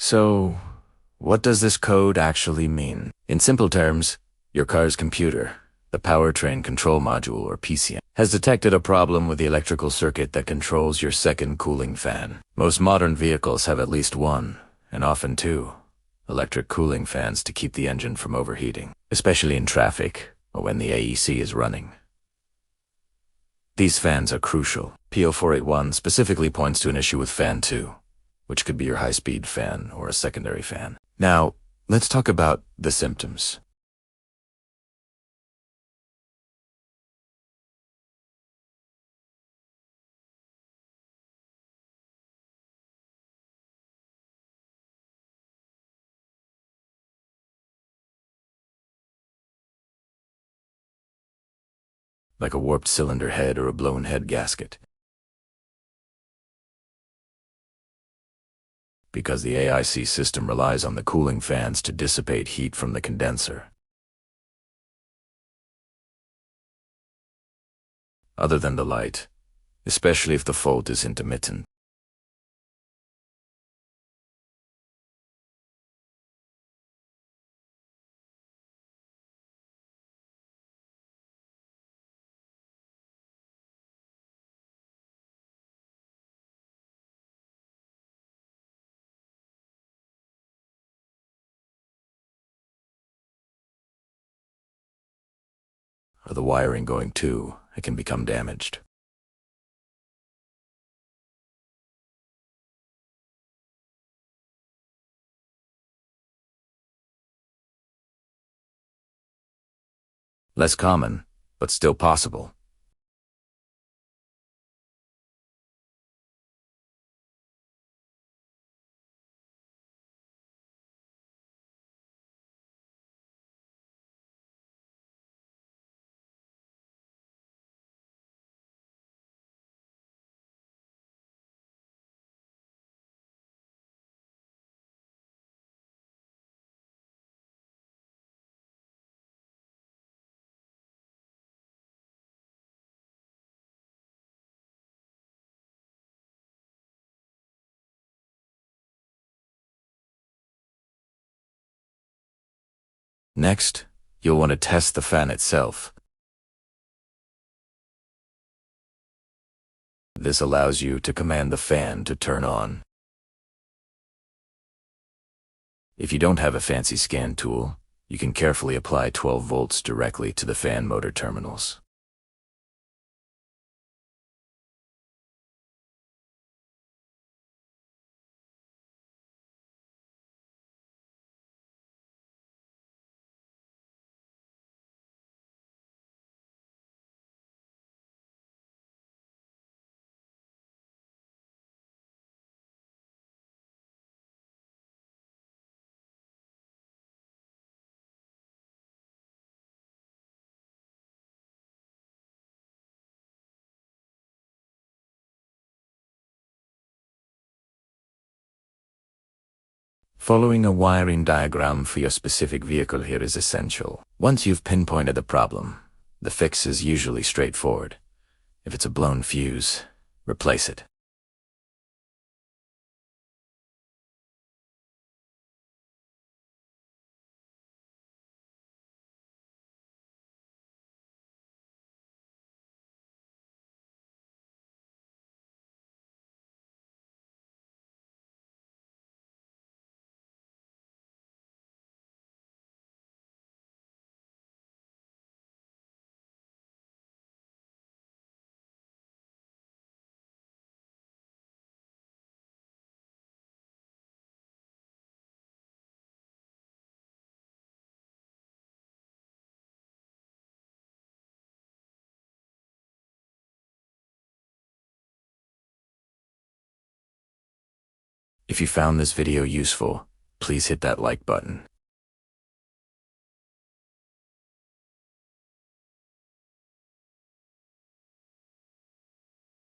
So, what does this code actually mean? In simple terms, your car's computer, the powertrain control module or PCM, has detected a problem with the electrical circuit that controls your second cooling fan. Most modern vehicles have at least one, and often two, electric cooling fans to keep the engine from overheating, especially in traffic or when the AEC is running. These fans are crucial. P0481 specifically points to an issue with fan 2, which could be your high-speed fan or a secondary fan. Now, let's talk about the symptoms. Like a warped cylinder head or a blown head gasket. Because the AIC system relies on the cooling fans to dissipate heat from the condenser. Other than the light, especially if the fault is intermittent. Or the wiring going too, it can become damaged. Less common, but still possible. Next, you'll want to test the fan itself. This allows you to command the fan to turn on. If you don't have a fancy scan tool, you can carefully apply 12 volts directly to the fan motor terminals. Following a wiring diagram for your specific vehicle here is essential. Once you've pinpointed the problem, the fix is usually straightforward. If it's a blown fuse, replace it. If you found this video useful, please hit that like button.